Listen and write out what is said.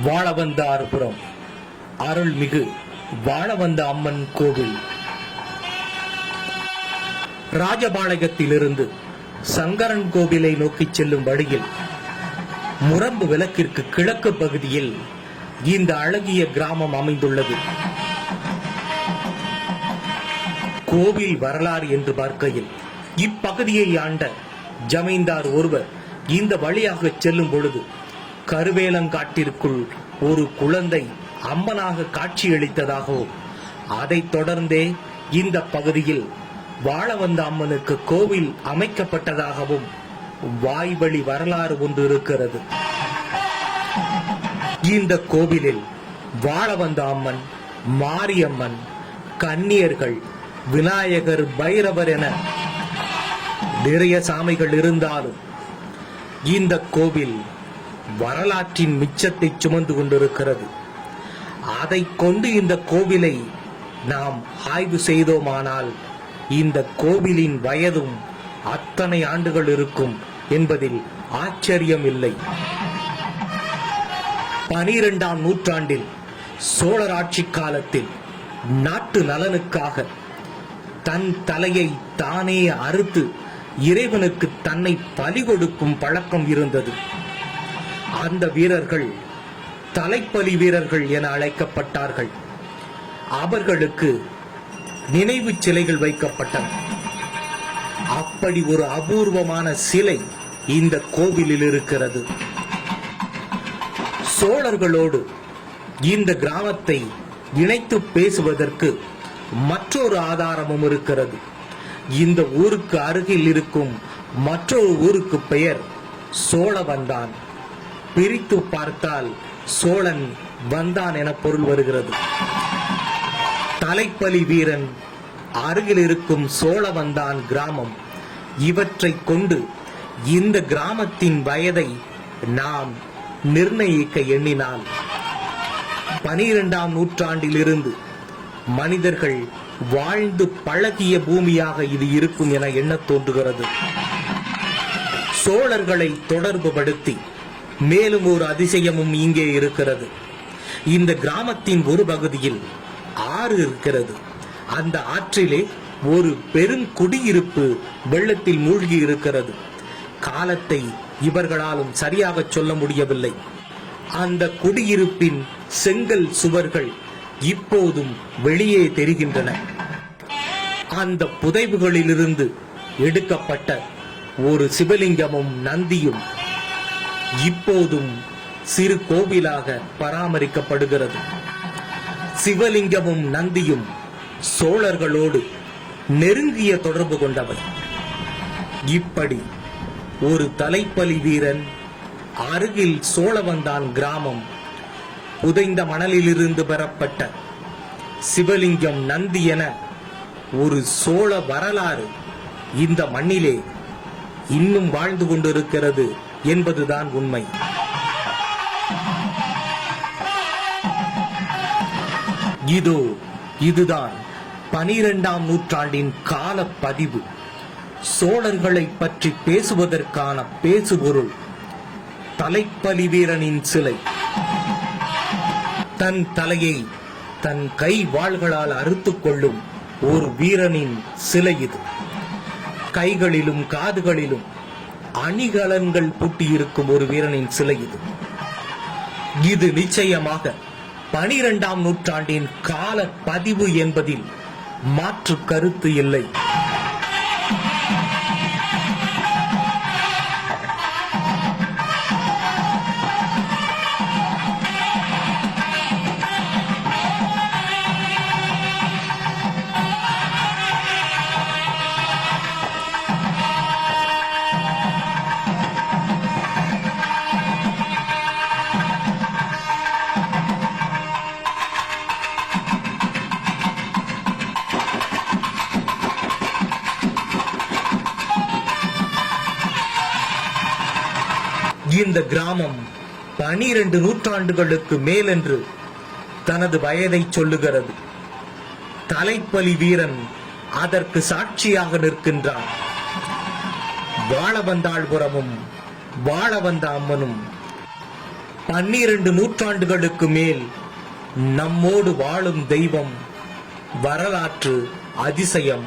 வாழவந்தார்புரம் அருள்மிகு வாழவந்த அம்மன் கோவில். ராஜபாளையத்திலிருந்து சங்கரன் கோவிலை நோக்கி செல்லும் வழியில் முரம்பு விளக்கிற்கு கிழக்கு பகுதியில் இந்த அழகிய கிராமம் அமைந்துள்ளது. கோவில் வரலாறு என்று பார்க்கையில் இப்பகுதியை ஆண்ட ஜமீன்தார் ஒருவர் இந்த வழியாக செல்லும் பொழுது கருவேலங்காட்டிற்குள் ஒரு குழந்தை அம்மனாக காட்சியளித்ததாகவும், அதைத் தொடர்ந்தே இந்த பகுதியில் வாழவந்த அம்மனுக்கு கோவில் அமைக்கப்பட்டதாகவும் வாய்வழி வரலாறு ஒன்று இருக்கிறது. இந்த கோவிலில் வாழவந்த அம்மன், மாரியம்மன், கன்னியர்கள், விநாயகர், பைரவர் என நிறைய சாமிகள் இருந்தாலும் இந்த கோவில் வரலாற்றின் மிச்சத்தை சுமந்து கொண்டிருக்கிறது. அதை கொண்டு இந்த கோவிலை நாம் ஆய்வு செய்தோமானால் இந்த கோவிலின் வயதும் அத்தனை ஆண்டுகள் இருக்கும் என்பதில் ஆச்சரியம் இல்லை. 12ஆம் நூற்றாண்டில் சோழர் ஆட்சி காலத்தில் நாட்டு நலனுக்காக தன் தலையை தானே அறுத்து இறைவனுக்கு தன்னை பலி கொடுக்கும் பழக்கம் இருந்தது. அந்த வீரர்கள் தலைப்பலி வீரர்கள் என அழைக்கப்பட்டார்கள். அவர்களுக்கு நினைவு சிலைகள் வைக்கப்பட்டன. அப்படி ஒரு அபூர்வமான சிலை இந்த கோவிலில் இருக்கிறது. சோழர்களோடு இந்த கிராமத்தை இணைத்து பேசுவதற்கு மற்றொரு ஆதாரமும் இருக்கிறது. இந்த ஊருக்கு அருகில் இருக்கும் மற்றொரு ஊருக்கு பெயர் சோழவந்தான். பிரித்து பார்த்தால் சோழன் வந்தான் என பொருள் வருகிறது. தலைப்பலி வீரன், அருகில் இருக்கும் சோழவந்தான் கிராமம், இவற்றை கொண்டு இந்த கிராமத்தின் வயதை நாம் நிர்ணயிக்க எண்ணினால் 12ஆம் நூற்றாண்டிலிருந்து மனிதர்கள் வாழ்ந்து பழகிய பூமியாக இது இருக்கும் என எண்ணத் தோன்றுகிறது. சோழர்களை தொடர்புபடுத்தி மேலும் ஒரு அதிசயமும் இங்கே இருக்கிறது. இந்த கிராமத்தின் ஒரு பகுதியில் ஆறு இருக்கிறது. அந்த ஆற்றிலே ஒரு பெரும் குடியிருப்பு வெள்ளத்தில் மூழ்கி இருக்கிறது. காலத்தை இவர்களாலும் சரியாக சொல்ல முடியவில்லை. அந்த குடியிருப்பின் செங்கல் சுவர்கள் இப்போதும் வெளியே தெரிகின்றன. அந்த புதைவுகளிலிருந்து எடுக்கப்பட்ட ஒரு சிவலிங்கமும் நந்தியும் இப்போதும் சிறு கோவிலாக பராமரிக்கப்படுகிறது. சிவலிங்கமும் நந்தியும் சோழர்களோடு நெருங்கிய தொடர்பு கொண்டவை. இப்படி ஒரு தலைப்பலி வீரன், அருகில் சோழவந்தான் கிராமம், புதைந்த மணலிலிருந்து பெறப்பட்ட சிவலிங்கம், நந்தி என ஒரு சோழ வரலாறு இந்த மண்ணிலே இன்னும் வாழ்ந்து கொண்டிருக்கிறது என்பதுதான் உண்மை. இதுதான் 12ஆம் நூற்றாண்டின் கால பதிவு. சோழர்களை பற்றி பேசுவதற்கான பேசுபொருள் தலைப்பலி வீரனின் சிலை. தன் தலையை தன் கை வாள்களால் அறுத்துக் கொள்ளும் ஒரு வீரனின் சிலை இது. கைகளிலும் காதுகளிலும் அணிகலன்கள் பூட்டியிருக்கும் ஒரு வீரனின் சிலை இது. இது நிச்சயமாக 12ஆம் நூற்றாண்டின் கால பதிவு என்பதில் மாற்று கருத்து இல்லை. இந்த கிராமம் 12 நூற்றாண்டுகளுக்கு மேல் என்று தனது வயதை சொல்லுகிறது. தலைப்பலி வீரன் அதற்கு சாட்சியாக நிற்கின்றான். வாழவந்தாள்புரமும் வாழவந்த அம்மனும் 12 நூற்றாண்டுகளுக்கு மேல் நம்மோடு வாழும் தெய்வம், வரலாற்று அதிசயம்.